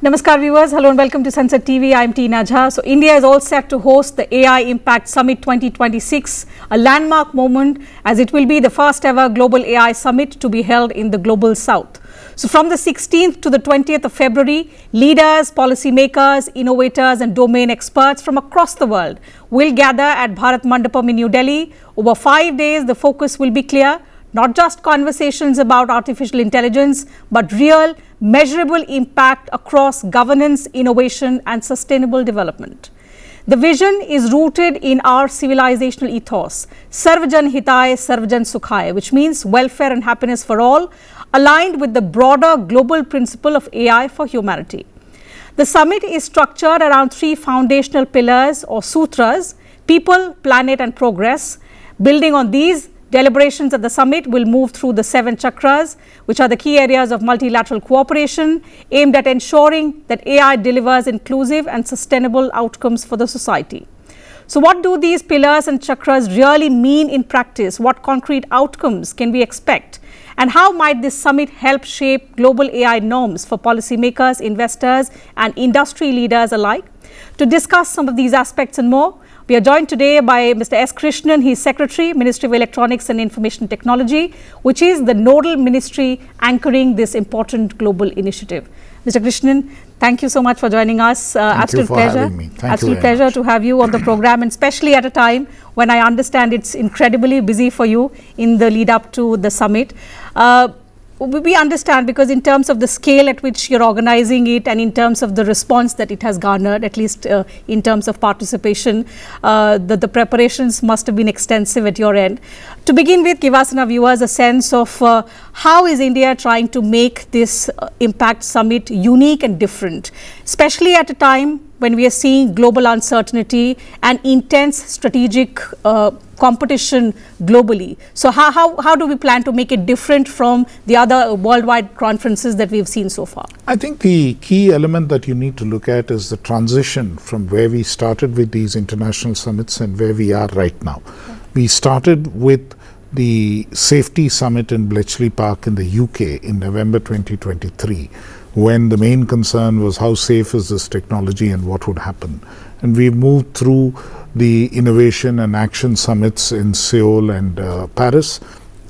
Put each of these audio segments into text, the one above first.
Namaskar viewers, hello and welcome to Sansad TV. I am Teena. So India is all set to host the AI Impact Summit 2026, a landmark moment as it will be the first ever global AI summit to be held in the global south. So from the 16th to the 20th of February, leaders, policymakers, innovators and domain experts from across the world will gather at Bharat Mandapam in New Delhi. Over 5 days, the focus will be clear. Not just conversations about artificial intelligence, but real, measurable impact across governance, innovation and sustainable development. The vision is rooted in our civilizational ethos, Sarvajan Hitay, Sarvajan Sukhay, which means welfare and happiness for all, aligned with the broader global principle of AI for humanity. The summit is structured around three foundational pillars or sutras: people, planet and progress. Building on these, deliberations at the summit will move through the 7 chakras, which are the key areas of multilateral cooperation aimed at ensuring that AI delivers inclusive and sustainable outcomes for the society. So what do these pillars and chakras really mean in practice? What concrete outcomes can we expect? And how might this summit help shape global AI norms for policymakers, investors and industry leaders alike? To discuss some of these aspects and more, we are joined today by Mr. S. Krishnan. He is Secretary, Ministry of Electronics and Information Technology, which is the nodal ministry anchoring this important global initiative. Mr. Krishnan, thank you so much for joining us. Absolute pleasure. Absolute pleasure to have you on the program, and especially at a time when I understand it's incredibly busy for you in the lead up to the summit. We understand, because in terms of the scale at which you're organizing it and in terms of the response that it has garnered, at least in terms of participation, the preparations must have been extensive at your end. To begin with, give us and our viewers a sense of how is India trying to make this Impact Summit unique and different, especially at a time when we are seeing global uncertainty and intense strategic competition globally. So how do we plan to make it different from the other worldwide conferences that we've seen so far? I think the key element that you need to look at is the transition from where we started with these international summits and where we are right now. Okay. We started with the Safety Summit in Bletchley Park in the UK in November 2023, when the main concern was how safe is this technology and what would happen. And we moved through the innovation and action summits in Seoul and Paris.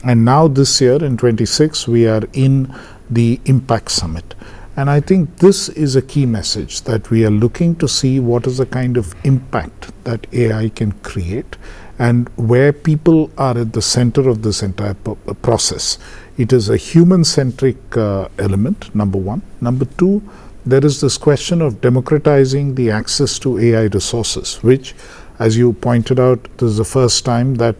And now this year in 26, we are in the Impact Summit. And I think this is a key message, that we are looking to see what is the kind of impact that AI can create and where people are at the center of this entire process. It is a human-centric element, number one. Number two, there is this question of democratizing the access to AI resources, which, as you pointed out, this is the first time that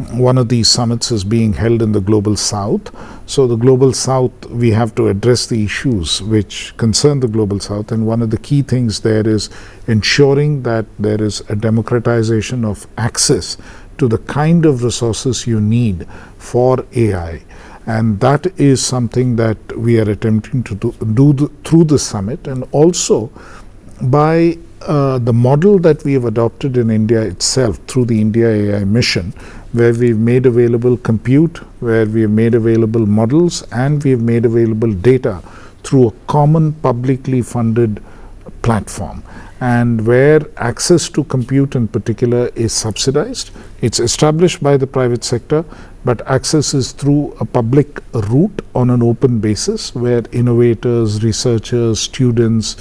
one of these summits is being held in the global south. So the global south, we have to address the issues which concern the global south, and one of the key things there is ensuring that there is a democratization of access to the kind of resources you need for AI. And that is something that we are attempting to do through the summit, and also by the model that we have adopted in India itself through the India AI mission, where we've made available compute, where we have made available models, and we have made available data through a common publicly funded platform, and where access to compute in particular is subsidized. It's established by the private sector, but access is through a public route on an open basis, where innovators, researchers, students,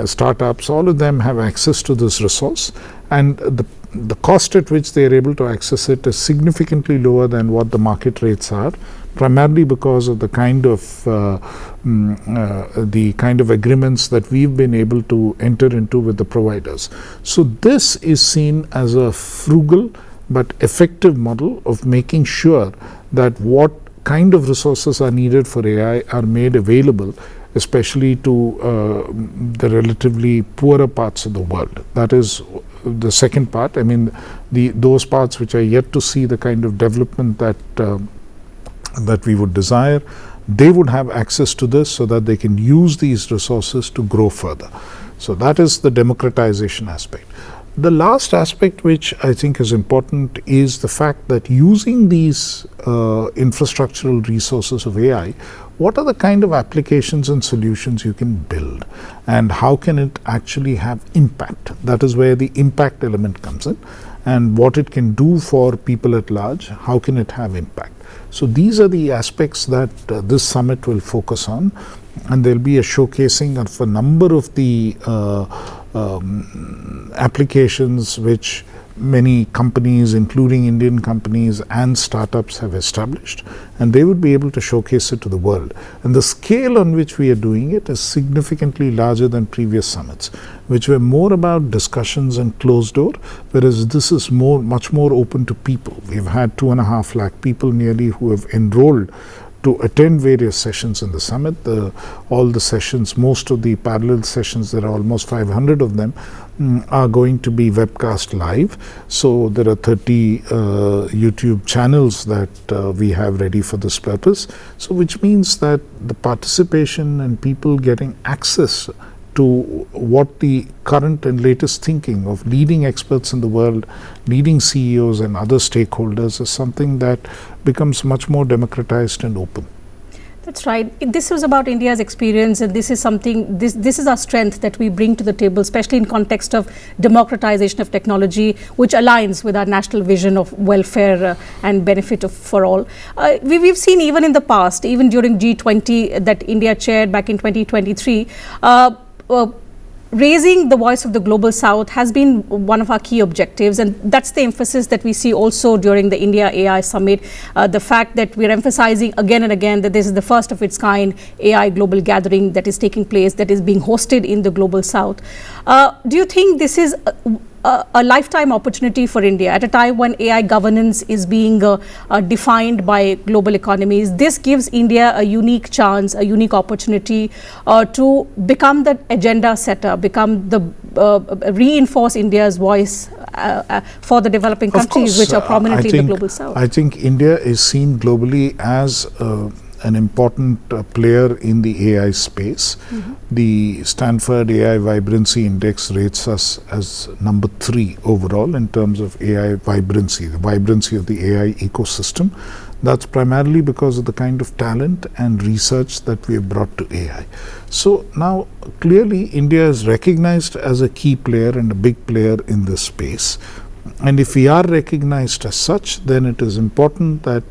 startups, all of them have access to this resource, and the cost at which they are able to access it is significantly lower than what the market rates are, primarily because of the kind of agreements that we've been able to enter into with the providers. So this is seen as a frugal but effective model of making sure that what kind of resources are needed for AI are made available, especially to the relatively poorer parts of the world. That is the second part. I mean, those parts which are yet to see the kind of development that we would desire, they would have access to this so that they can use these resources to grow further. So that is the democratization aspect. The last aspect which I think is important is the fact that using these infrastructural resources of AI what are the kind of applications and solutions you can build, and how can it actually have impact? That is where the impact element comes in, and what it can do for people at large, how can it have impact? So these are the aspects that this summit will focus on, and there will be a showcasing of a number of the applications which many companies, including Indian companies and startups, have established, and they would be able to showcase it to the world. And the scale on which we are doing it is significantly larger than previous summits, which were more about discussions and closed door, whereas this is much more open to people. We've had 2.5 lakh people nearly who have enrolled to attend various sessions in the summit. All the sessions, most of the parallel sessions, there are almost 500 of them, are going to be webcast live. So there are 30 YouTube channels that we have ready for this purpose. So which means that the participation and people getting access to what the current and latest thinking of leading experts in the world, leading CEOs and other stakeholders is something that becomes much more democratized and open. That's right. This was about India's experience, and this is something, this is our strength that we bring to the table, especially in context of democratization of technology, which aligns with our national vision of welfare and benefit for all. We've seen even in the past, even during G20 that India chaired back in 2023, raising the voice of the global south has been one of our key objectives, and that's the emphasis that we see also during the India AI Summit. The fact that we're emphasizing again and again that this is the first of its kind AI global gathering that is taking place, that is being hosted in the global south. Do you think this is a lifetime opportunity for India at a time when AI governance is being defined by global economies? This gives India a unique chance, a unique opportunity to become the agenda setter, reinforce India's voice for the developing countries which are prominently in the global south. I think India is seen globally as an important player in the AI space. The Stanford AI Vibrancy Index rates us as number 3 overall in terms of AI vibrancy, the vibrancy of the AI ecosystem. That's primarily because of the kind of talent and research that we have brought to AI. So now clearly India is recognized as a key player and a big player in this space. And if we are recognized as such, then it is important that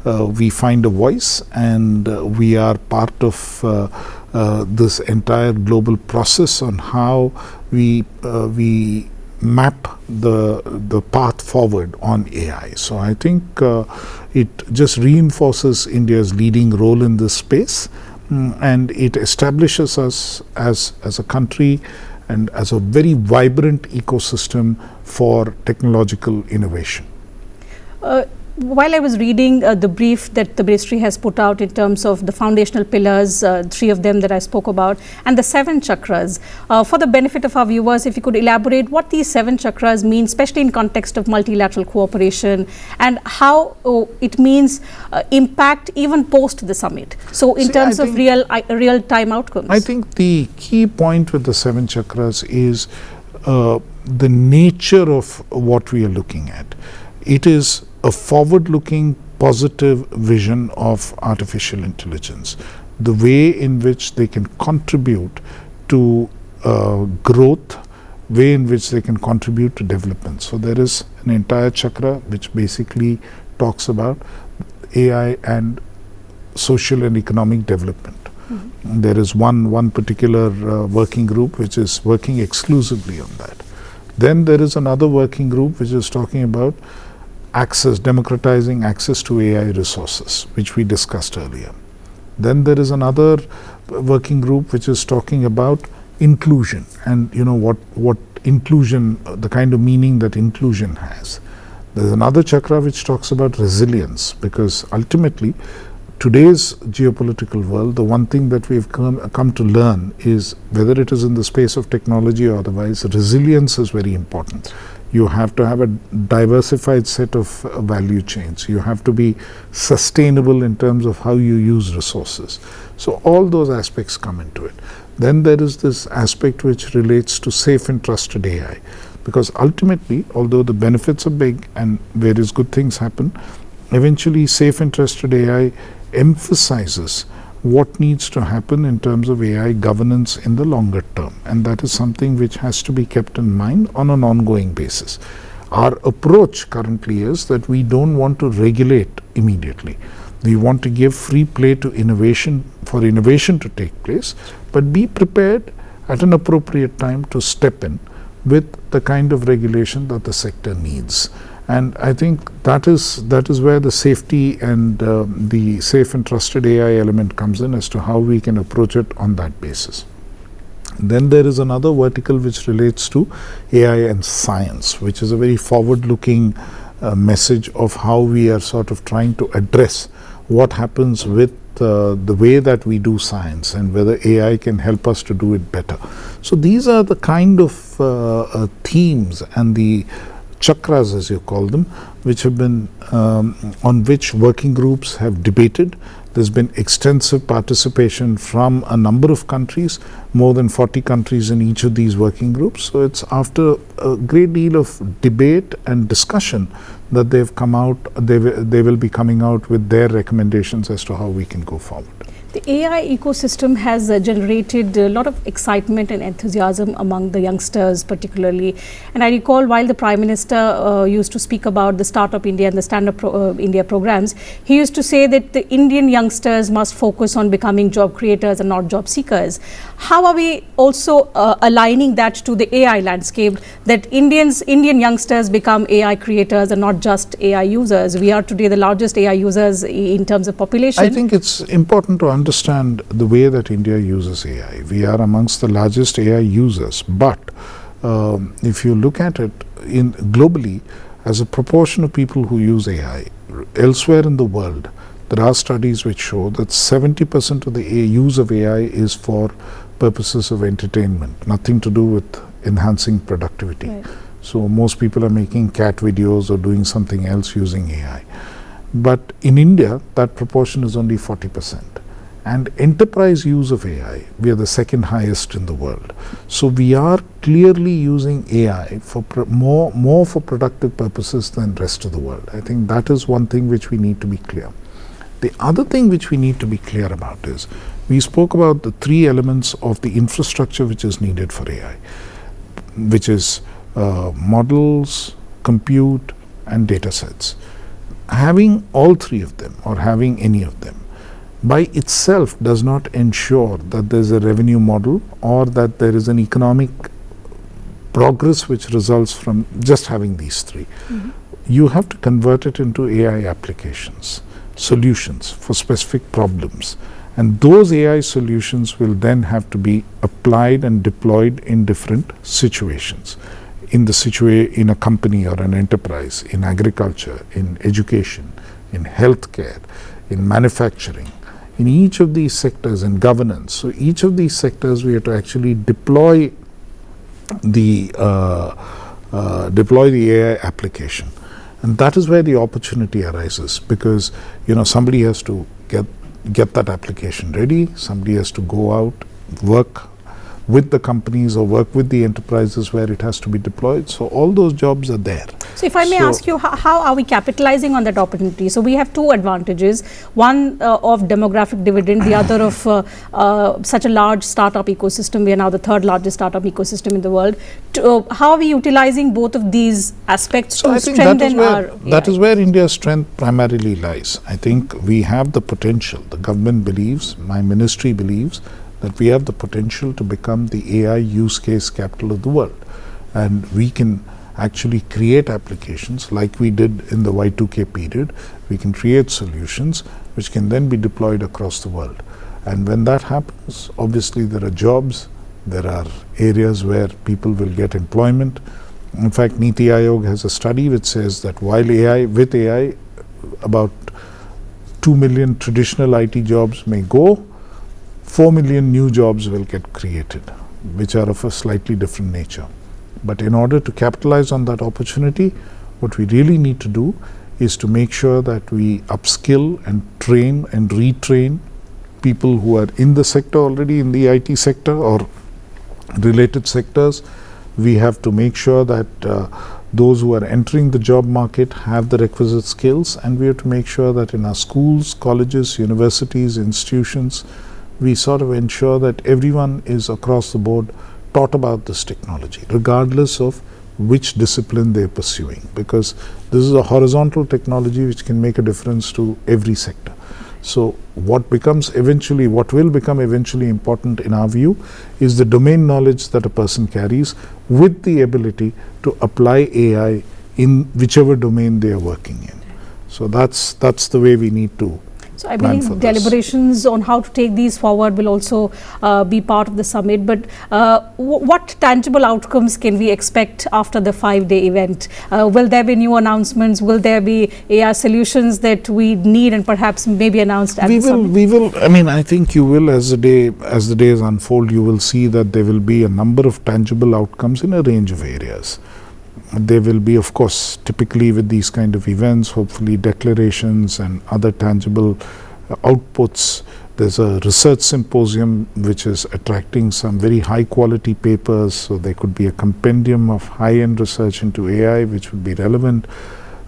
we find a voice, and we are part of this entire global process on how we map the path forward on AI. So I think it just reinforces India's leading role in this space, and it establishes us as a country and as a very vibrant ecosystem for technological innovation. While I was reading the brief that the Ministry has put out in terms of the foundational pillars, 3 of them that I spoke about, and the 7 chakras, for the benefit of our viewers, if you could elaborate what these 7 chakras mean, especially in context of multilateral cooperation, and how it means impact even post the summit. So in terms of real-time outcomes. I think the key point with the 7 chakras is the nature of what we are looking at. It is a forward-looking, positive vision of artificial intelligence, the way in which they can contribute to growth, way in which they can contribute to development. So there is an entire chakra which basically talks about AI and social and economic development. There is one particular working group which is working exclusively on that. Then there is another working group which is talking about democratizing access to AI resources, which we discussed earlier. Then there is another working group which is talking about inclusion, and what inclusion, the kind of meaning that inclusion has. There's another chakra which talks about resilience, because ultimately today's geopolitical world, the one thing that we've come to learn is, whether it is in the space of technology or otherwise, resilience is very important. You have to have a diversified set of value chains. You have to be sustainable in terms of how you use resources. So all those aspects come into it. Then there is this aspect which relates to safe and trusted AI, because ultimately, although the benefits are big and various good things happen, eventually safe and trusted AI emphasizes what needs to happen in terms of AI governance in the longer term, and that is something which has to be kept in mind on an ongoing basis. Our approach currently is that we don't want to regulate immediately. We want to give free play to innovation, for innovation to take place, but be prepared at an appropriate time to step in with the kind of regulation that the sector needs. And I think that is where the safety and the safe and trusted AI element comes in, as to how we can approach it on that basis. Then there is another vertical which relates to AI and science, which is a very forward-looking message of how we are sort of trying to address what happens with the way that we do science, and whether AI can help us to do it better. So these are the kind of themes and the chakras, as you call them, which have been on which working groups have debated. There's been extensive participation from a number of countries, more than 40 countries in each of these working groups. So it's after a great deal of debate and discussion that they've come out, they will be coming out with their recommendations as to how we can go forward. The AI ecosystem has generated a lot of excitement and enthusiasm among the youngsters particularly. And I recall while the Prime Minister used to speak about the Startup India and the Stand Up India programs, he used to say that the Indian youngsters must focus on becoming job creators and not job seekers. How are we also aligning that to the AI landscape, that Indian youngsters become AI creators and not just AI users? We are today the largest AI users in terms of population. I think it's important to understand the way that India uses AI. We are amongst the largest AI users, but if you look at it globally, as a proportion of people who use AI elsewhere in the world, there are studies which show that 70% of the use of AI is for purposes of entertainment, nothing to do with enhancing productivity. Right. So most people are making cat videos or doing something else using AI. But in India, that proportion is only 40%. And enterprise use of AI, we are the second highest in the world. So we are clearly using AI for more for productive purposes than the rest of the world. I think that is one thing which we need to be clear. The other thing which we need to be clear about is, we spoke about the three elements of the infrastructure which is needed for AI, which is models, compute, and data sets. Having all three of them, or having any of them, by itself does not ensure that there is a revenue model or that there is an economic progress which results from just having these three. Mm-hmm. You have to convert it into AI applications, solutions for specific problems. And those AI solutions will then have to be applied and deployed in different situations. In a company or an enterprise, in agriculture, in education, in healthcare, in manufacturing, in each of these sectors, in governance. So each of these sectors we have to actually deploy the AI application. And that is where the opportunity arises, because somebody has to get that application ready, somebody has to go out, work with the companies or work with the enterprises where it has to be deployed. So all those jobs are there. So if I may ask you, how are we capitalizing on that opportunity? So we have two advantages, one of demographic dividend, the other of such a large startup ecosystem. We are now the third largest startup ecosystem in the world. How are we utilizing both of these aspects to strengthen our AI? That is where India's strength primarily lies. I think we have the potential. The government believes, my ministry believes, that we have the potential to become the AI use case capital of the world. And we can actually create applications like we did in the Y2K period. We can create solutions which can then be deployed across the world. And when that happens, obviously there are jobs, there are areas where people will get employment. In fact, NITI Aayog has a study which says that with AI, about 2 million traditional IT jobs may go, 4 million new jobs will get created, which are of a slightly different nature. But in order to capitalize on that opportunity, what we really need to do is to make sure that we upskill and train and retrain people who are in the sector already, in the IT sector or related sectors. We have to make sure that those who are entering the job market have the requisite skills, and we have to make sure that in our schools, colleges, universities, institutions, we sort of ensure that everyone is across the board taught about this technology, regardless of which discipline they're pursuing, because this is a horizontal technology which can make a difference to every sector. So what will become eventually important in our view is the domain knowledge that a person carries with the ability to apply AI in whichever domain they are working in. So that's the way we need to. So I believe deliberations on how to take these forward will also be part of the summit. But what tangible outcomes can we expect after the 5-day event? Will there be new announcements? Will there be AI solutions that we need and perhaps maybe announced at the summit? We will. I mean, I think you will, as the days unfold, you will see that there will be a number of tangible outcomes in a range of areas. There will be, of course, typically with these kind of events, hopefully declarations and other tangible outputs. There's a research symposium which is attracting some very high quality papers, so there could be a compendium of high-end research into AI which would be relevant.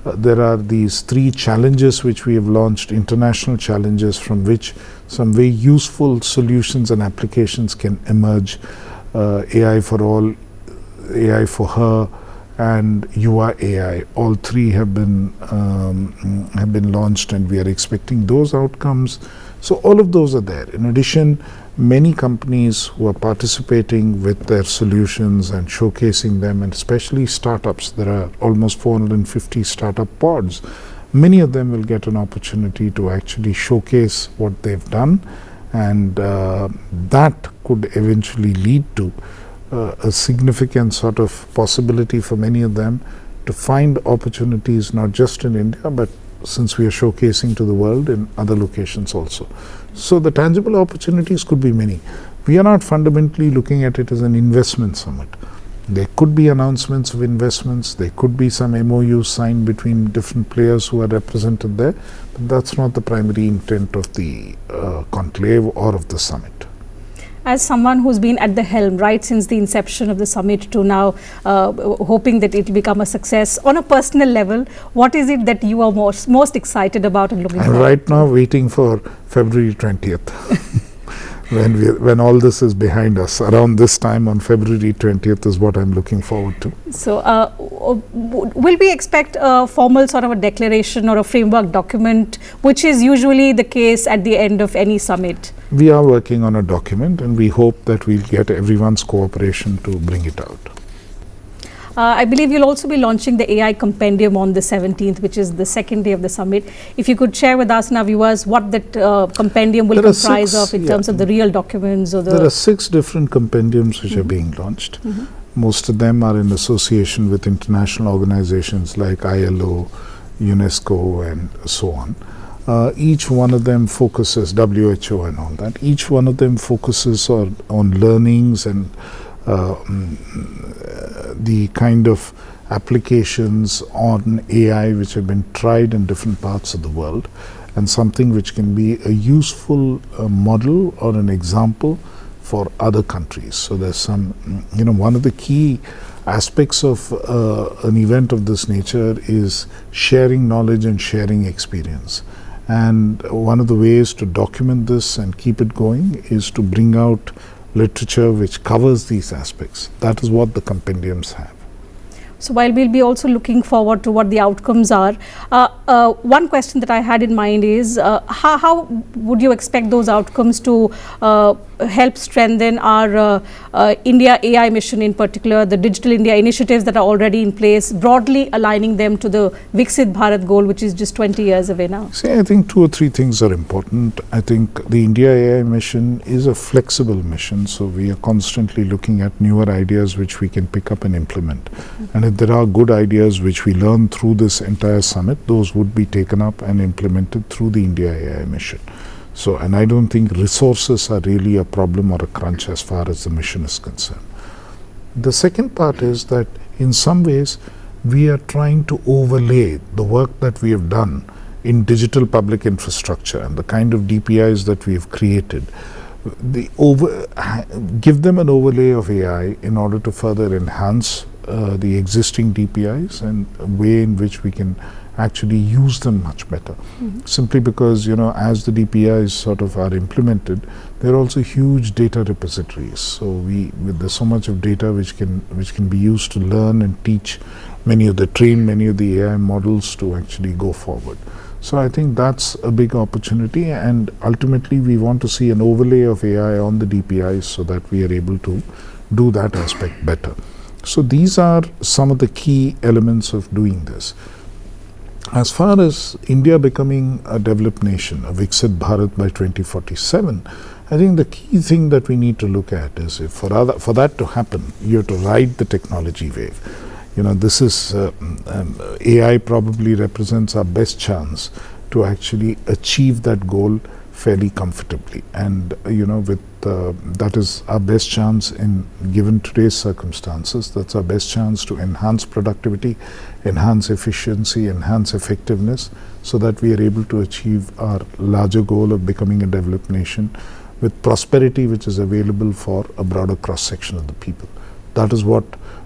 There are these 3 challenges which we have launched, international challenges from which some very useful solutions and applications can emerge. AI for all, AI for her, and UA AI. All 3 have been launched, and we are expecting those outcomes. So all of those are there. In addition, many companies who are participating with their solutions and showcasing them, and especially startups. There are almost 450 startup pods. Many of them will get an opportunity to actually showcase what they've done, and that could eventually lead to a significant sort of possibility for many of them to find opportunities not just in India, but since we are showcasing to the world, in other locations also. So the tangible opportunities could be many. We are not fundamentally looking at it as an investment summit. There could be announcements of investments, there could be some MOUs signed between different players who are represented there, but that's not the primary intent of the conclave or of the summit. As someone who's been at the helm right since the inception of the summit to now, hoping that it will become a success, on a personal level, what is it that you are most excited about and looking forward to? Right now waiting for February 20th. When all this is behind us, around this time on February 20th is what I'm looking forward to. So will we expect a formal sort of a declaration or a framework document, which is usually the case at the end of any summit? We are working on a document, and we hope that we'll get everyone's cooperation to bring it out. I believe you'll also be launching the AI compendium on the 17th, which is the second day of the summit. If you could share with us and our viewers what that compendium will comprise of in terms of the real documents or the... There are 6 different compendiums which are being launched. Most of them are in association with international organizations like ILO, UNESCO, and so on. Each one of them focuses, WHO and all that, each one of them focuses on learnings and the kind of applications on AI which have been tried in different parts of the world, and something which can be a useful model or an example for other countries. So there's some, one of the key aspects of an event of this nature is sharing knowledge and sharing experience. And one of the ways to document this and keep it going is to bring out literature which covers these aspects. That is what the compendiums have. So while we'll be also looking forward to what the outcomes are, one question that I had in mind is how would you expect those outcomes to help strengthen our India AI mission, in particular the Digital India initiatives that are already in place, broadly aligning them to the Viksit Bharat goal, which is just 20 years away now? See, I think 2 or 3 things are important. I think the India AI mission is a flexible mission, so we are constantly looking at newer ideas which we can pick up and implement. And if there are good ideas which we learn through this entire summit, those would be taken up and implemented through the India AI mission. So, and I don't think resources are really a problem or a crunch as far as the mission is concerned. The second part is that in some ways we are trying to overlay the work that we have done in digital public infrastructure and the kind of DPIs that we have created, give them an overlay of AI in order to further enhance the existing DPIs and a way in which we can actually use them much better. Simply because, as the DPIs sort of are implemented, there are also huge data repositories. So there's so much of data which can be used to learn and teach many of the AI models to actually go forward. So I think that's a big opportunity, and ultimately we want to see an overlay of AI on the DPIs so that we are able to do that aspect better. So these are some of the key elements of doing this. As far as India becoming a developed nation, a Viksit Bharat by 2047, I think the key thing that we need to look at is for that to happen, you have to ride the technology wave. This is AI probably represents our best chance to actually achieve that goal fairly comfortably, and that is our best chance in given today's circumstances. That's our best chance to enhance productivity, enhance efficiency, enhance effectiveness, so that we are able to achieve our larger goal of becoming a developed nation with prosperity which is available for a broader cross section of the people. That is what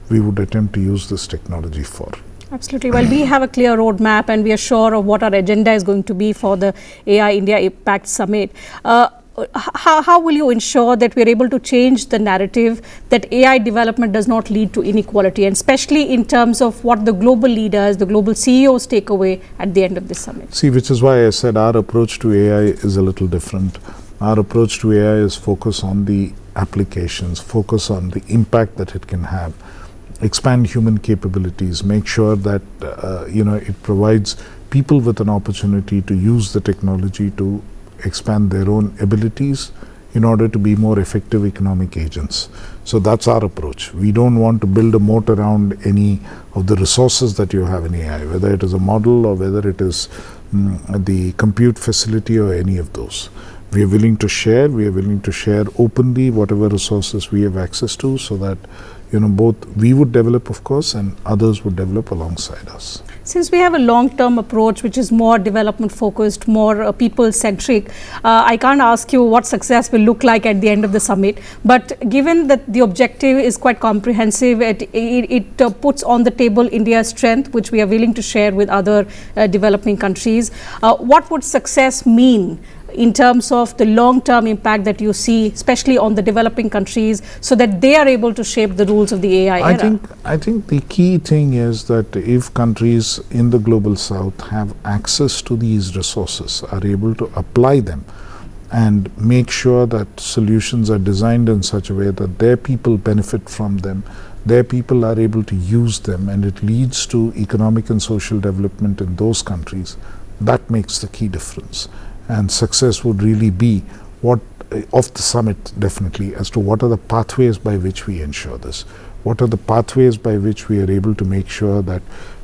we would attempt to use this technology for. Absolutely. Well, we have a clear roadmap and we are sure of what our agenda is going to be for the AI India Impact Summit. How will you ensure that we are able to change the narrative that AI development does not lead to inequality, and especially in terms of what the global leaders, the global CEOs take away at the end of this summit? See, which is why I said our approach to AI is a little different. Our approach to AI is focus on the applications, focus on the impact that it can have, expand human capabilities, make sure that it provides people with an opportunity to use the technology to expand their own abilities in order to be more effective economic agents. So that's our approach. We don't want to build a moat around any of the resources that you have in AI, whether it is a model or whether it is the compute facility or any of those. We are willing to share. We are willing to share openly whatever resources we have access to, so that both we would develop, of course, and others would develop alongside us. Since we have a long-term approach which is more development focused, more people-centric, I can't ask you what success will look like at the end of the summit, but given that the objective is quite comprehensive, it puts on the table India's strength, which we are willing to share with other developing countries. What would success mean in terms of the long-term impact that you see, especially on the developing countries, so that they are able to shape the rules of the AI era? I think the key thing is that if countries in the global south have access to these resources, are able to apply them and make sure that solutions are designed in such a way that their people benefit from them, their people are able to use them, and it leads to economic and social development in those countries, that makes the key difference. And success would really be of the summit, definitely, as to what are the pathways by which we ensure this. What are the pathways by which we are able to make sure that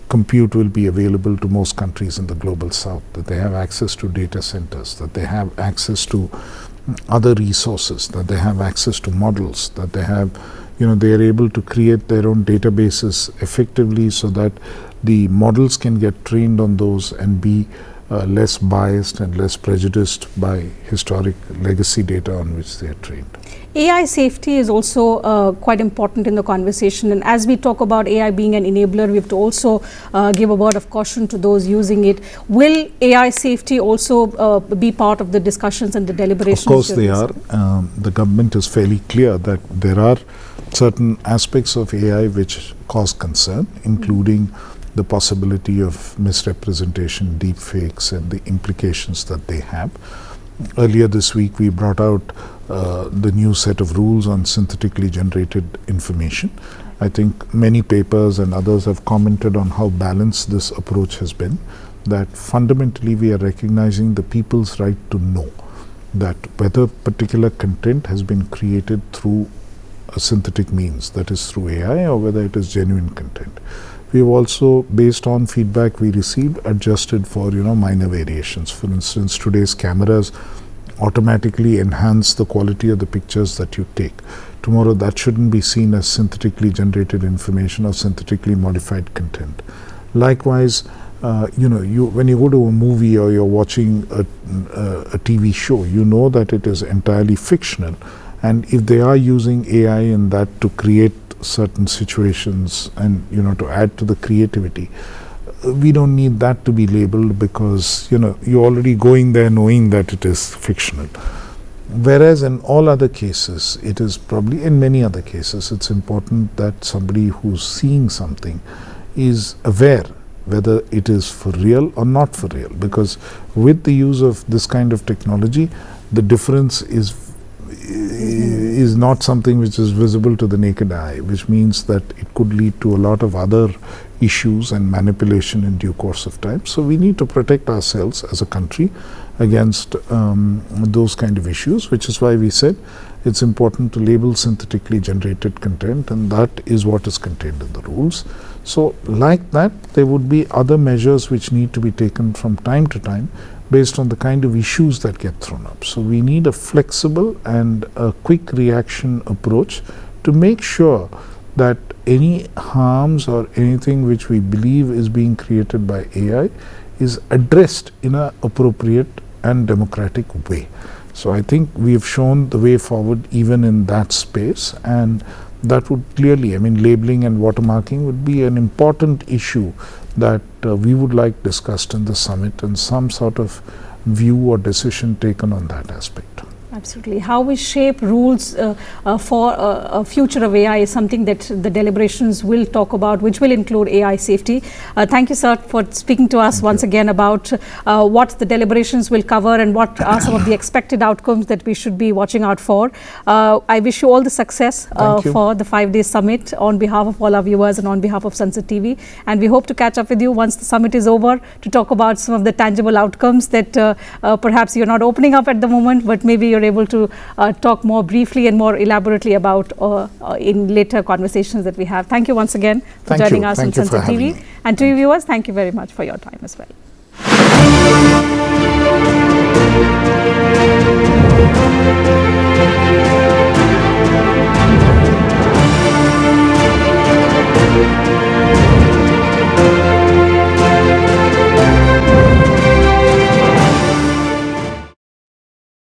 compute will be available to most countries in the global south, that they have access to data centers, that they have access to other resources, that they have access to models, that they have, they are able to create their own databases effectively, so that the models can get trained on those and be less biased and less prejudiced by historic legacy data on which they are trained. AI safety is also quite important in the conversation, and as we talk about AI being an enabler, we have to also give a word of caution to those using it. Will AI safety also be part of the discussions and the deliberations? Of course they are. The government is fairly clear that there are certain aspects of AI which cause concern, including the possibility of misrepresentation, deep fakes, and the implications that they have. Earlier this week, we brought out the new set of rules on synthetically generated information. I think many papers and others have commented on how balanced this approach has been, that fundamentally we are recognizing the people's right to know that whether particular content has been created through a synthetic means, that is through AI, or whether it is genuine content. We have also, based on feedback we received, adjusted for minor variations. For instance, today's cameras automatically enhance the quality of the pictures that you take. Tomorrow that shouldn't be seen as synthetically generated information or synthetically modified content. Likewise, when you go to a movie or you're watching a TV show, you know that it is entirely fictional. And if they are using AI in that to create certain situations and, to add to the creativity. We don't need that to be labeled because, you're already going there knowing that it is fictional. Whereas in all other cases, it is probably, in many other cases, it's important that somebody who's seeing something is aware whether it is for real or not for real. Because with the use of this kind of technology, the difference is not something which is visible to the naked eye, which means that it could lead to a lot of other issues and manipulation in due course of time. So we need to protect ourselves as a country against those kind of issues, which is why we said it's important to label synthetically generated content, and that is what is contained in the rules. So like that, there would be other measures which need to be taken from time to time based on the kind of issues that get thrown up. So we need a flexible and a quick reaction approach to make sure that any harms or anything which we believe is being created by AI is addressed in an appropriate and democratic way. So I think we have shown the way forward even in that space, and that would clearly, labeling and watermarking would be an important issue that we would like discussed in the summit, and some sort of view or decision taken on that aspect. Absolutely. How we shape rules for a future of AI is something that the deliberations will talk about, which will include AI safety. Thank you, sir, for speaking to us once again about what the deliberations will cover and what are some of the expected outcomes that we should be watching out for. I wish you all the success for the 5-day summit on behalf of all our viewers and on behalf of Sansad TV. And we hope to catch up with you once the summit is over to talk about some of the tangible outcomes that perhaps you're not opening up at the moment, but maybe you're able to talk more briefly and more elaborately about in later conversations that we have. Thank you once again for joining us on Sansad TV. And to you viewers, thank you very much for your time as well.